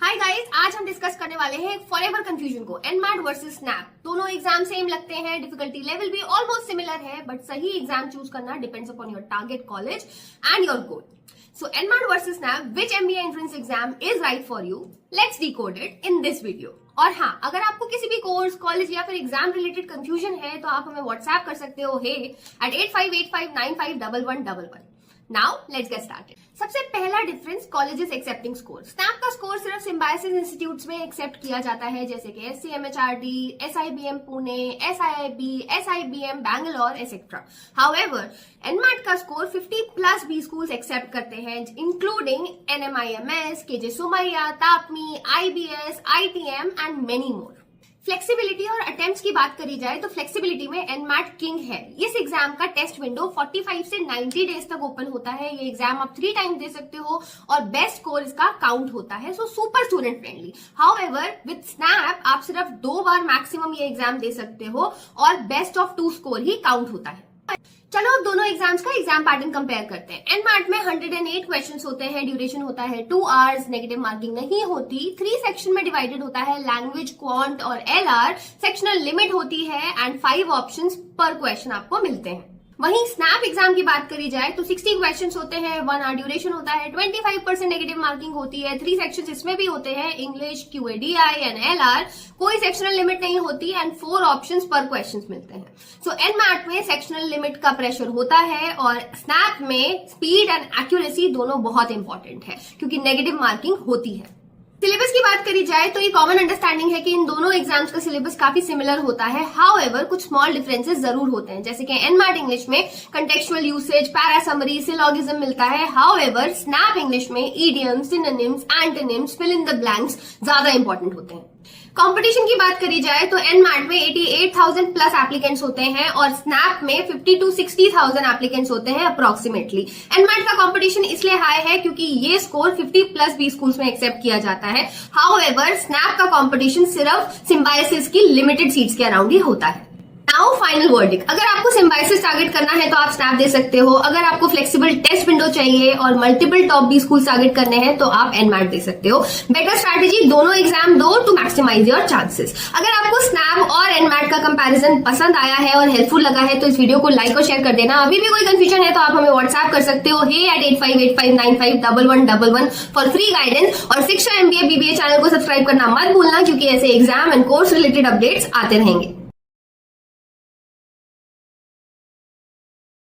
Hi guys, आज हम discuss करने वाले हैं फॉरएवर कंफ्यूजन को, एनमैट वर्सेस स्नैप। दोनों एग्जाम सेम लगते हैं, डिफिकल्टी लेवल भी ऑलमोस्ट सिमिलर है, बट सही एग्जाम चूज करना depends upon your target college and your goal. So NMAT versus SNAP, which MBA entrance exam is right for you? Let's decode it in this video. और हाँ, अगर आपको किसी भी course, college या फिर एग्जाम रिलेटेड कंफ्यूजन है तो आप हमें व्हाट्सएप कर सकते हो at8585951111। Now let's get started. सबसे पहला difference, colleges accepting score. SNAP का स्कोर सिर्फ सिम्बायोसिस इंस्टीट्यूट्स में एक्सेप्ट किया जाता है, जैसे कि SCMHRD, SIBM Pune, SIIB, SIBM Bangalore etcetera. However NMAT का स्कोर 50+ भी स्कूल्स एक्सेप्ट करते हैं, including NMIMS, KJ Somaiya, TAPMI, IBS, ITM and many more. Flexibility और अटेम्प्ट्स की बात करी जाए तो फ्लेक्सिबिलिटी में एनमैट किंग है। इस एग्जाम का टेस्ट विंडो 45 से 90 डेज तक ओपन होता है। ये एग्जाम आप 3 टाइम दे सकते हो और बेस्ट स्कोर इसका काउंट होता है, so super student friendly. However with snap आप सिर्फ 2 बार मैक्सिमम ये एग्जाम दे सकते हो और best of 2 score he count होता है। चलो अब दोनों एग्जाम्स का एग्जाम पैटर्न कंपेयर करते हैं। एनमैट में 108 क्वेश्चंस होते हैं, ड्यूरेशन होता है 2 आवर्स, नेगेटिव मार्किंग नहीं होती, 3 सेक्शन में डिवाइडेड होता है, लैंग्वेज, क्वांट और LR, सेक्शनल लिमिट होती है एंड 5 ऑप्शंस पर क्वेश्चन आपको मिलते हैं। वहीं स्नैप एग्जाम की बात करी जाए तो 60 क्वेश्चंस होते हैं, 1 आवर ड्यूरेशन होता है, 25% नेगेटिव मार्किंग होती है, 3 सेक्शंस इसमें भी होते हैं, इंग्लिश, QADI एंड LR, कोई सेक्शनल लिमिट नहीं होती एंड 4 ऑप्शंस पर क्वेश्चंस मिलते हैं। सो एनमैट में सेक्शनल लिमिट का प्रेशर होता है और स्नैप में स्पीड एंड एक्यूरेसी दोनों बहुत इंपॉर्टेंट है क्योंकि नेगेटिव मार्किंग होती है। सिलेबस की बात करी जाए तो ये कॉमन अंडरस्टैंडिंग है कि इन दोनों एग्जाम्स का सिलेबस काफी सिमिलर होता है। हाउएवर कुछ स्मॉल डिफरेंसेस जरूर होते हैं, जैसे कि एनमैट इंग्लिश में contextual usage, para summary, syllogism मिलता है। हाउएवर स्नैप इंग्लिश में idioms, synonyms, antonyms, fill in the blanks ज्यादा इंपॉर्टेंट होते हैं। कंपटीशन की बात करी जाए तो एनमैट में 88,000 प्लस एप्लीकेंट्स होते हैं और स्नैप में 50 to 60,000 एप्लीकेंट्स होते हैं अप्रोक्सीमेटली। एनमैट का कंपटीशन इसलिए हाई है क्योंकि ये स्कोर 50+ भी स्कूल्स में एक्सेप्ट किया जाता है। हाउएवर स्नैप का कंपटीशन सिर्फ सिम्बायोसिस की लिमिटेड सीट्स के अराउंड ही होता है। नाउ फाइनल वर्डिक्ट, अगर आपको सिम्बायोसिस टारगेट करना है तो आप स्नैप दे सकते हो। अगर आपको फ्लेक्सिबल टेस्ट विंडो चाहिए और multiple top B school target करने हैं तो आप एनमैट दे सकते हो। बेटर स्ट्रैटेजी, दोनों एग्जाम दो टू मैक्सिमाइज योर चांसेस। अगर आपको स्नैप और एनमैट का कंपैरिजन पसंद आया है और हेल्पफुल लगा है तो इस वीडियो को लाइक और शेयर कर देना। अभी भी कोई कंफ्यूजन है तो आप हमें व्हाट्सएप कर सकते हो at8585951111 फॉर फ्री गाइडेंस। और शिक्षा MBA BBA चैनल को सब्सक्राइब करना मत भूलना क्योंकि ऐसे exam and course related updates आते रहेंगे।